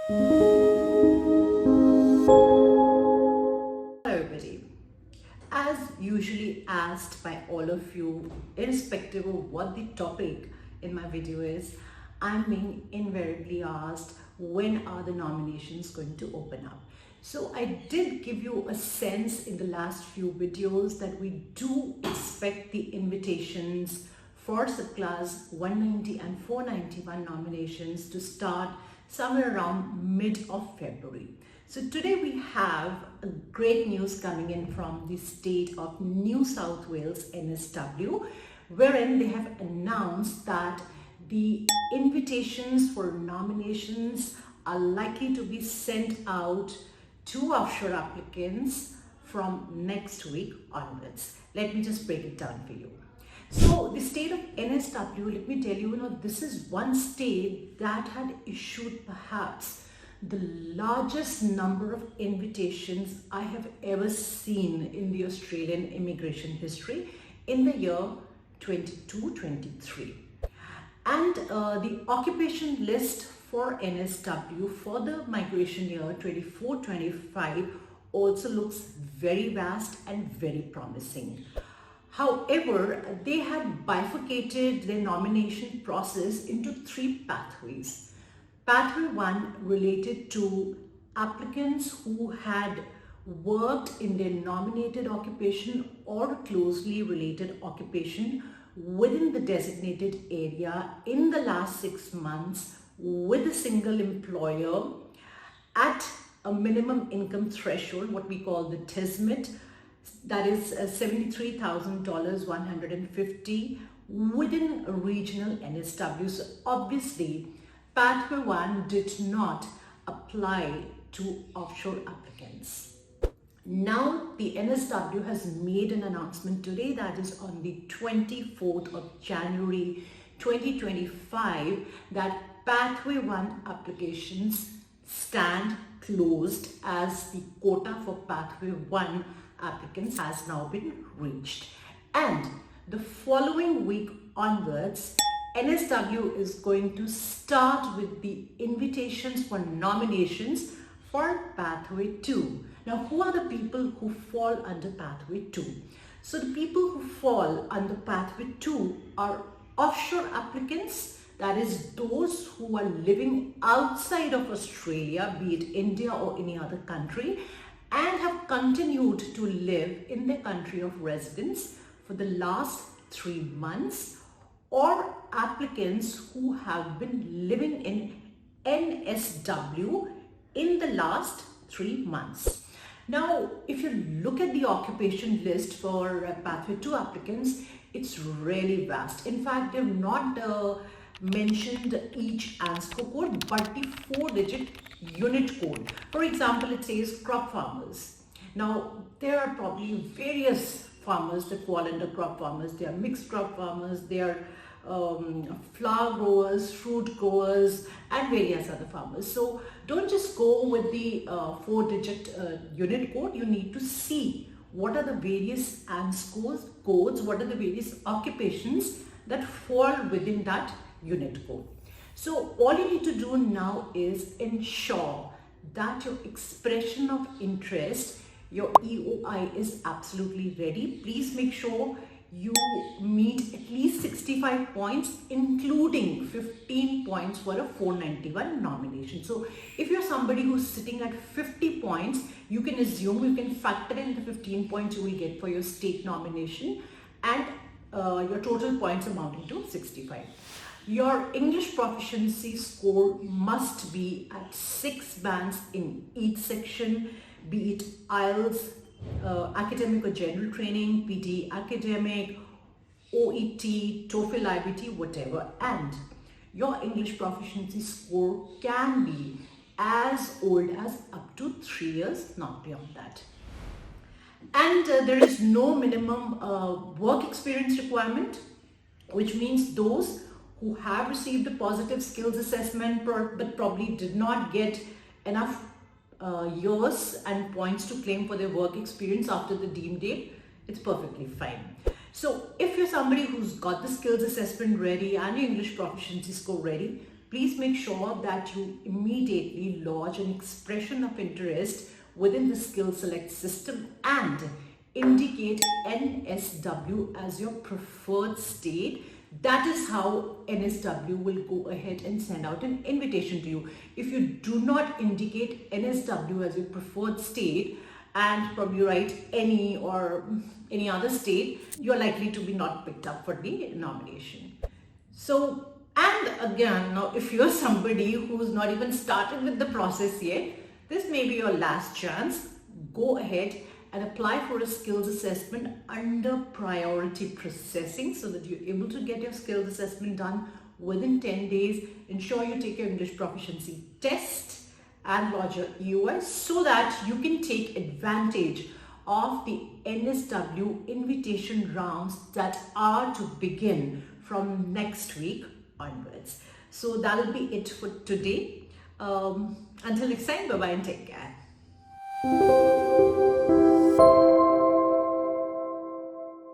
Hello everybody. As usually asked by all of you, irrespective of what the topic in my video is, I'm being invariably asked when are the nominations going to open up. So I did give you a sense in the last few videos that we do expect the invitations for subclass 190 and 491 nominations to start somewhere around mid of February. So today we have a great news coming in from the state of New South Wales, NSW, wherein they have announced that the invitations for nominations are likely to be sent out to offshore applicants from next week onwards. Let me just break it down for you. So the state of NSW, let me tell you, this is one state that had issued perhaps the largest number of invitations I have ever seen in the Australian immigration history in the year 22-23. And the occupation list for NSW for the migration year 24-25 also looks very vast and very promising. However, they had bifurcated their nomination process into three pathways. Pathway 1 related to applicants who had worked in their nominated occupation or closely related occupation within the designated area in the last 6 months with a single employer at a minimum income threshold, what we call the TISMIT, that is $73,150 within a regional NSW. So obviously, Pathway 1 did not apply to offshore applicants. Now, the NSW has made an announcement today, that is on the 24th of January 2025, that Pathway 1 applications stand closed as the quota for Pathway 1 applicants has now been reached. And the following week onwards, NSW is going to start with the invitations for nominations for Pathway 2. Now, who are the people who fall under Pathway 2? So the people who fall under Pathway 2 are offshore applicants, that is those who are living outside of Australia, be it India or any other country, and have continued to live in their country of residence for the last 3 months, or applicants who have been living in NSW in the last 3 months. Now, if you look at the occupation list for Pathway 2 applicants, it's really vast. In fact, they've not mentioned each ANSCO code, but the 4-digit unit code. For example, it says crop farmers. Now, there are probably various farmers that fall under crop farmers. They are mixed crop farmers, they are flower growers, fruit growers, and various other farmers. So don't just go with the 4-digit unit code. You need to see what are the various ANSCO codes, what are the various occupations that fall within that unit code. So all you need to do now is ensure that your expression of interest, your EOI, is absolutely ready. Please make sure you meet at least 65 points, including 15 points for a 491 nomination. So if you're somebody who's sitting at 50 points, you can assume, you can factor in the 15 points you will get for your state nomination, and your total points amounting to 65. Your English proficiency score must be at 6 bands in each section, be it IELTS, academic or general training, PTE academic, OET, TOEFL, IBT, whatever. And your English proficiency score can be as old as up to 3 years, not beyond that. And there is no minimum work experience requirement, which means those who have received a positive skills assessment but probably did not get enough years and points to claim for their work experience after the deemed date, it's perfectly fine. So if you're somebody who's got the skills assessment ready and your English proficiency score ready, please make sure that you immediately lodge an expression of interest within the skill select system and indicate NSW as your preferred state. That is how NSW will go ahead and send out an invitation to you. If you do not indicate NSW as your preferred state and probably write any or any other state, you're likely to be not picked up for the nomination. So, and again, now if you're somebody who's not even started with the process yet, this may be your last chance. Go ahead and apply for a skills assessment under priority processing so that you're able to get your skills assessment done within 10 days. Ensure you take your English proficiency test and lodge your EOS so that you can take advantage of the NSW invitation rounds that are to begin from next week onwards. So that'll be it for today. Until next time, bye-bye and take care.